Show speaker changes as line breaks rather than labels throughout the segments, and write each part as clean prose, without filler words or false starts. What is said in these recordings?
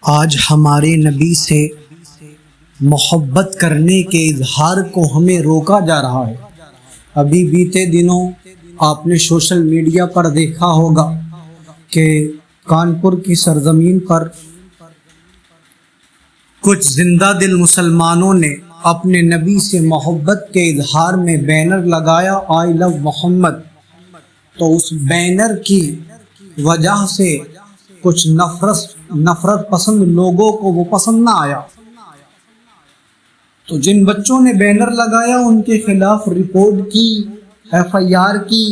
آج ہمارے نبی سے محبت کرنے کے اظہار کو ہمیں روکا جا رہا ہے۔ ابھی بیتے دنوں آپ نے سوشل میڈیا پر دیکھا ہوگا کہ کانپور کی سرزمین پر کچھ زندہ دل مسلمانوں نے اپنے نبی سے محبت کے اظہار میں بینر لگایا آئی لو محمد۔ تو اس بینر کی وجہ سے کچھ نفرت پسند لوگوں کو وہ پسند نہ آیا، تو جن بچوں نے بینر لگایا ان کے خلاف رپورٹ کی، FIR کی۔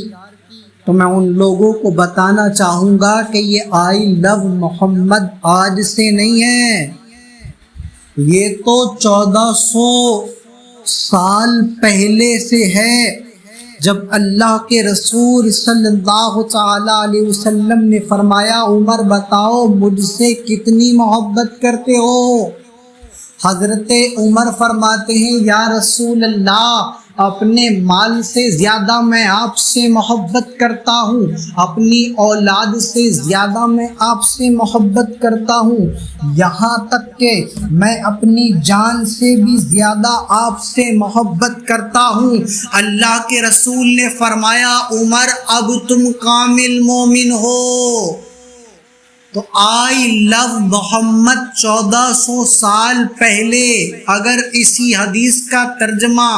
تو میں ان لوگوں کو بتانا چاہوں گا کہ یہ آئی لو محمد آج سے نہیں ہے، یہ تو 1400 سال پہلے سے ہے، جب اللہ کے رسول صلی اللہ تعالی علیہ وسلم نے فرمایا عمر بتاؤ مجھ سے کتنی محبت کرتے ہو؟ حضرت عمر فرماتے ہیں یا رسول اللہ اپنے مال سے زیادہ میں آپ سے محبت کرتا ہوں، اپنی اولاد سے زیادہ میں آپ سے محبت کرتا ہوں، یہاں تک کہ میں اپنی جان سے بھی زیادہ آپ سے محبت کرتا ہوں۔ اللہ کے رسول نے فرمایا عمر اب تم کامل مومن ہو۔ تو آئی لو محمد 1400 سال پہلے اگر اسی حدیث کا ترجمہ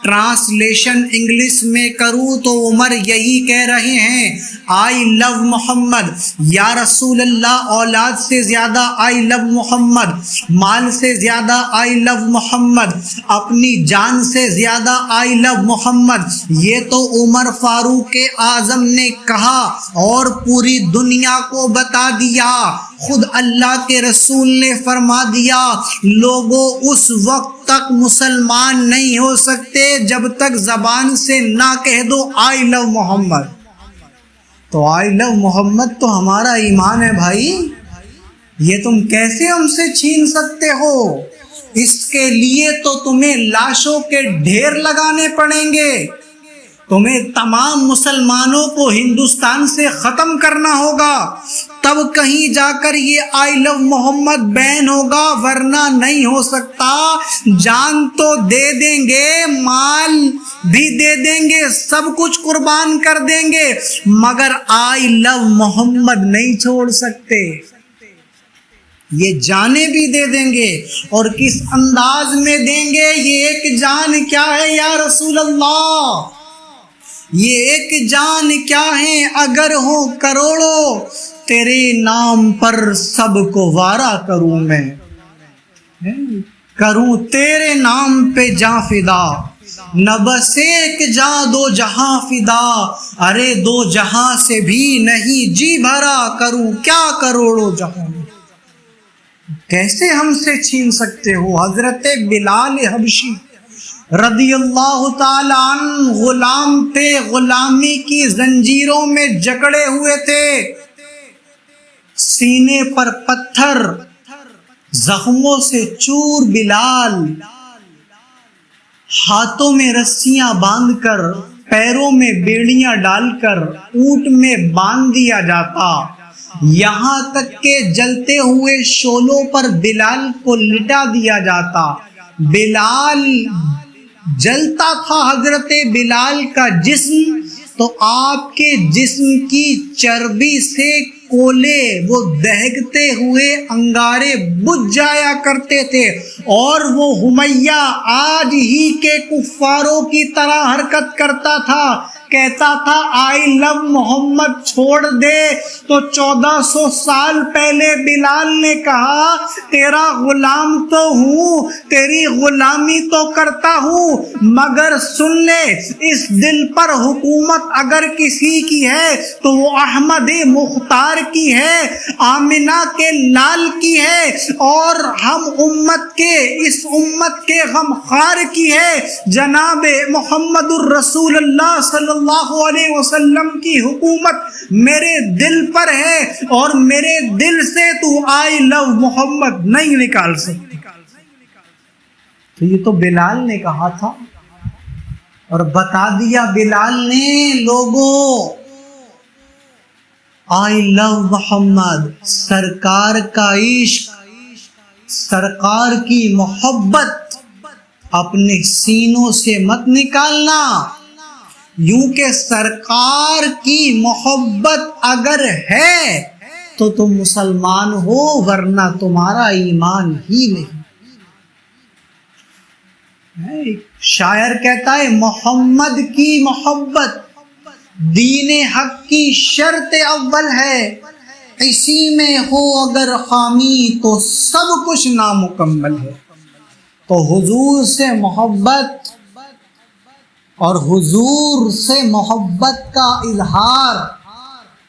ٹرانسلیشن انگلش میں کروں تو عمر یہی کہہ رہے ہیں آئی لو محمد، یا رسول اللہ اولاد سے زیادہ آئی لو محمد، مال سے زیادہ آئی لو محمد، اپنی جان سے زیادہ آئی لو محمد۔ یہ تو عمر فاروق اعظم نے کہا اور پوری دنیا کو بتا دیا۔ خود اللہ کے رسول نے فرما دیا لوگوں اس وقت تک مسلمان نہیں ہو سکتے جب تک زبان سے نہ کہہ دو آئی لو محمد۔ تو آئی لو محمد تو ہمارا ایمان ہے بھائی، یہ تم کیسے ہم سے چھین سکتے ہو؟ اس کے لیے تو تمہیں لاشوں کے ڈھیر لگانے پڑیں گے، تمہیں تمام مسلمانوں کو ہندوستان سے ختم کرنا ہوگا، تب کہیں جا کر یہ آئی لو محمد بین ہوگا، ورنہ نہیں ہو سکتا۔ جان تو دے دیں گے، مال بھی دے دیں گے، سب کچھ قربان کر دیں گے، مگر آئی لو محمد نہیں چھوڑ سکتے۔ یہ جانیں بھی دے دیں گے، اور کس انداز میں دیں گے؟ یہ ایک جان کیا ہے یا رسول اللہ؟ یہ ایک جان کیا ہے اگر ہو کروڑوں، تیرے نام پر سب کو وارا کروں میں، کروں تیرے نام پہ جاں فدا، نہ بس ایک جاں دو جہاں فدا، ارے دو جہاں سے بھی نہیں جی بھرا، کروں کیا کروڑوں جہاں۔ کیسے ہم سے چھین سکتے ہو؟ حضرت بلال حبشی رضی اللہ تعالیٰ عنہ غلام تھے، غلامی کی زنجیروں میں جکڑے ہوئے تھے، سینے پر پتھر، زخموں سے چور بلال، ہاتھوں میں رسیاں باندھ کر، پیروں میں بیڑیاں ڈال کر اونٹ میں باندھ دیا جاتا، یہاں تک کہ جلتے ہوئے شعلوں پر بلال کو لٹا دیا جاتا۔ بلال جلتا تھا، حضرت بلال کا جسم، تو آپ کے جسم کی چربی سے کولے وہ دہکتے ہوئے انگارے بجھ جایا کرتے تھے، اور وہ حمیہ آج ہی کے کفاروں کی طرح حرکت کرتا تھا، کہتا تھا آئی لو محمد چھوڑ دے۔ تو 1400 سال پہلے بلال نے کہا تیرا غلام تو ہوں، تیری غلامی تو کرتا ہوں، مگر سن لے اس دل پر حکومت اگر کسی کی ہے تو وہ احمد مختار کی ہے، آمنہ کے لال کی ہے، اور ہم امت کے، اس امت کے غمخوار کی ہے۔ جناب محمد الرسول اللہ صلی اللہ علیہ وسلم کی حکومت میرے دل پر ہے، اور میرے دل سے تو آئی لو محمد نہیں نکال سکتی۔ تو یہ تو بلال نے کہا تھا، اور بتا دیا بلال نے لوگوں آئی لو محمد، سرکار کا عشق سرکار کی محبت اپنے سینوں سے مت نکالنا، یوں کہ سرکار کی محبت اگر ہے تو تم مسلمان ہو، ورنہ تمہارا ایمان ہی نہیں۔ ایک شاعر کہتا ہے محمد کی محبت دین حق کی شرط اول ہے، اسی میں ہو اگر خامی تو سب کچھ نامکمل ہے۔ تو حضور سے محبت اور حضور سے محبت کا اظہار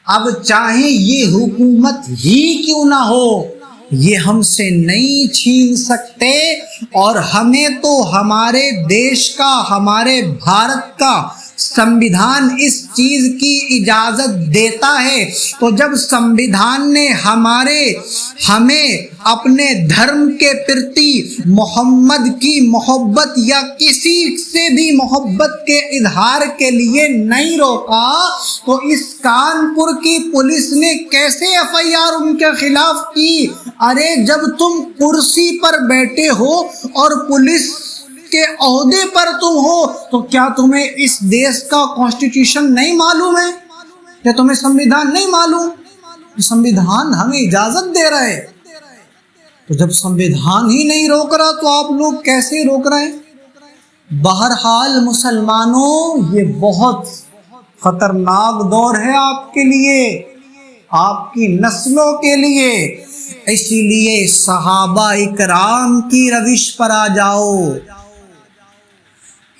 اب چاہے یہ حکومت ہی کیوں نہ ہو، یہ ہم سے نہیں چھین سکتے، اور ہمیں تو ہمارے دیش کا، ہمارے بھارت کا سمویدھان اس چیز کی اجازت دیتا ہے۔ تو جب سمویدھان نے ہمیں اپنے دھرم کے پرتی محمد کی محبت یا کسی سے بھی محبت کے اظہار کے لیے نہیں روکا، تو اس کانپور کی پولیس نے کیسے FIR ان کے خلاف کی؟ ارے جب تم کرسی پر بیٹھے ہو اور پولیس کے عہدے پر تم ہو، تو کیا تمہیں اس دیش کا کانسٹیٹیوشن نہیں معلوم ہے؟ کیا تمہیں سمویدھان نہیں معلوم؟ سمویدھان ہمیں اجازت دے رہا ہے، تو جب سمویدھان ہی نہیں روک رہا تو آپ لوگ کیسے روک رہے ہیں؟ بہرحال مسلمانوں، یہ بہت خطرناک دور ہے آپ کے لیے، آپ کی نسلوں کے لیے، اسی لیے صحابہ اکرام کی روش پر آ جاؤ۔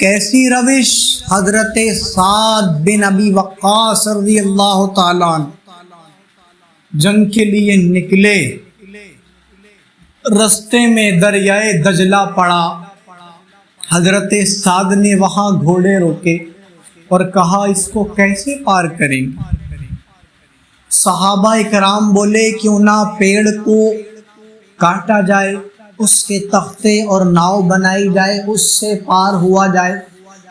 کیسی روش؟ حضرت سعد بن ابی وقاص رضی اللہ تعالیٰ عنہ جنگ کے لیے نکلے، رستے میں دریائے دجلہ پڑا، حضرت سعد نے وہاں گھوڑے روکے اور کہا اس کو کیسے پار کریں گے؟ صحابہ اکرام بولے کیوں نہ پیڑ کو کاٹا جائے، اس کے تختے اور ناؤ بنائی جائے، اس سے پار ہوا جائے۔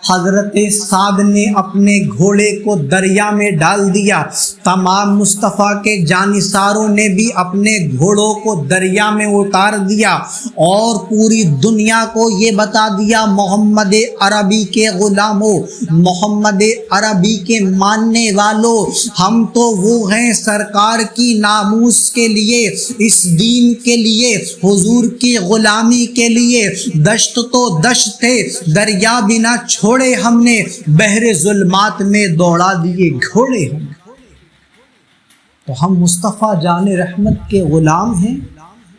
حضرت سعد نے اپنے گھوڑے کو دریا میں ڈال دیا، تمام مصطفیٰ کے جانثاروں نے بھی اپنے گھوڑوں کو دریا میں اتار دیا، اور پوری دنیا کو یہ بتا دیا محمد عربی کے غلاموں، محمد عربی کے ماننے والوں، ہم تو وہ ہیں سرکار کی ناموس کے لیے، اس دین کے لیے، حضور کی غلامی کے لیے دشت تو دشت تھے، دریا بھی نہ چھوڑے ہم نے، بحر ظلمات میں دوڑا دیے گھوڑے ہم۔ تو ہم مصطفیٰ جان رحمت کے غلام ہیں،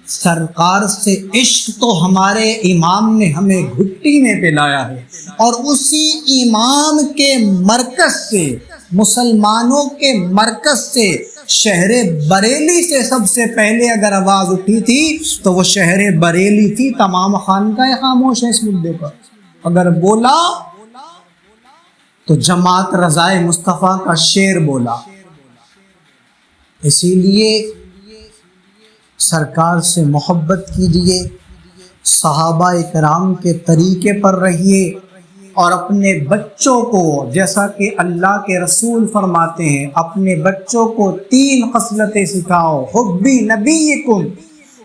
سرکار سے عشق تو ہمارے امام نے ہمیں گھٹی میں پلایا ہے، اور اسی امام کے مرکز سے، مسلمانوں کے مرکز سے، شہر بریلی سے سب سے پہلے اگر آواز اٹھی تھی تو وہ شہر بریلی تھی۔ تمام خانقاہ خاموش ہے اس مدعے پر، اگر بولا تو جماعت رضائے مصطفیٰ کا شعر بولا۔ اسی لیے سرکار سے محبت کیجیے، صحابہ اکرام کے طریقے پر رہیے، اور اپنے بچوں کو، جیسا کہ اللہ کے رسول فرماتے ہیں، اپنے بچوں کو 3 خصلتیں سکھاؤ، حبی نبیکم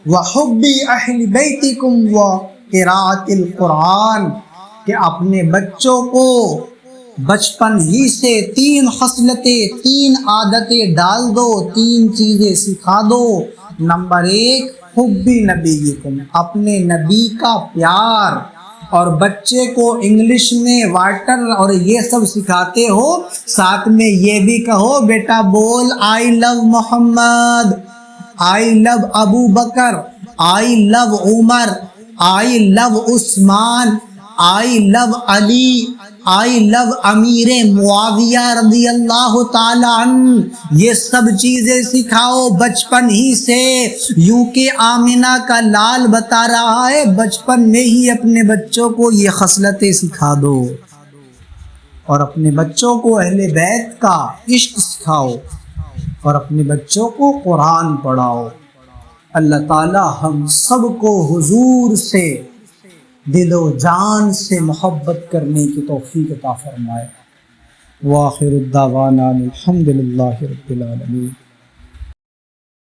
وحبی اہل بیتکم وقراءۃ القرآن، کہ اپنے بچوں کو بچپن ہی سے 3 خصلتیں، 3 عادتیں ڈال دو، 3 چیزیں سکھا دو۔ نمبر 1 حبی نبیکم، اپنے نبی کا پیار، اور بچے کو انگلش میں واٹر اور یہ سب سکھاتے ہو، ساتھ میں یہ بھی کہو بیٹا بول آئی لو محمد، آئی لو ابو بکر، آئی لو عمر، آئی لو عثمان، آئی لو علی، آئی لو امیر معاویہ رضی اللہ تعالی عنہ۔ یہ سب چیزیں سکھاؤ بچپن ہی سے، یوں کہ آمنہ کا لال بتا رہا ہے بچپن میں ہی اپنے بچوں کو یہ خصلتیں سکھا دو، اور اپنے بچوں کو اہل بیت کا عشق سکھاؤ، اور اپنے بچوں کو قرآن پڑھاؤ۔ اللہ تعالی ہم سب کو حضور سے دل و جان سے محبت کرنے کی توفیق عطا فرمائے۔ وآخر الدعوانا الحمد للہ رب العالمین۔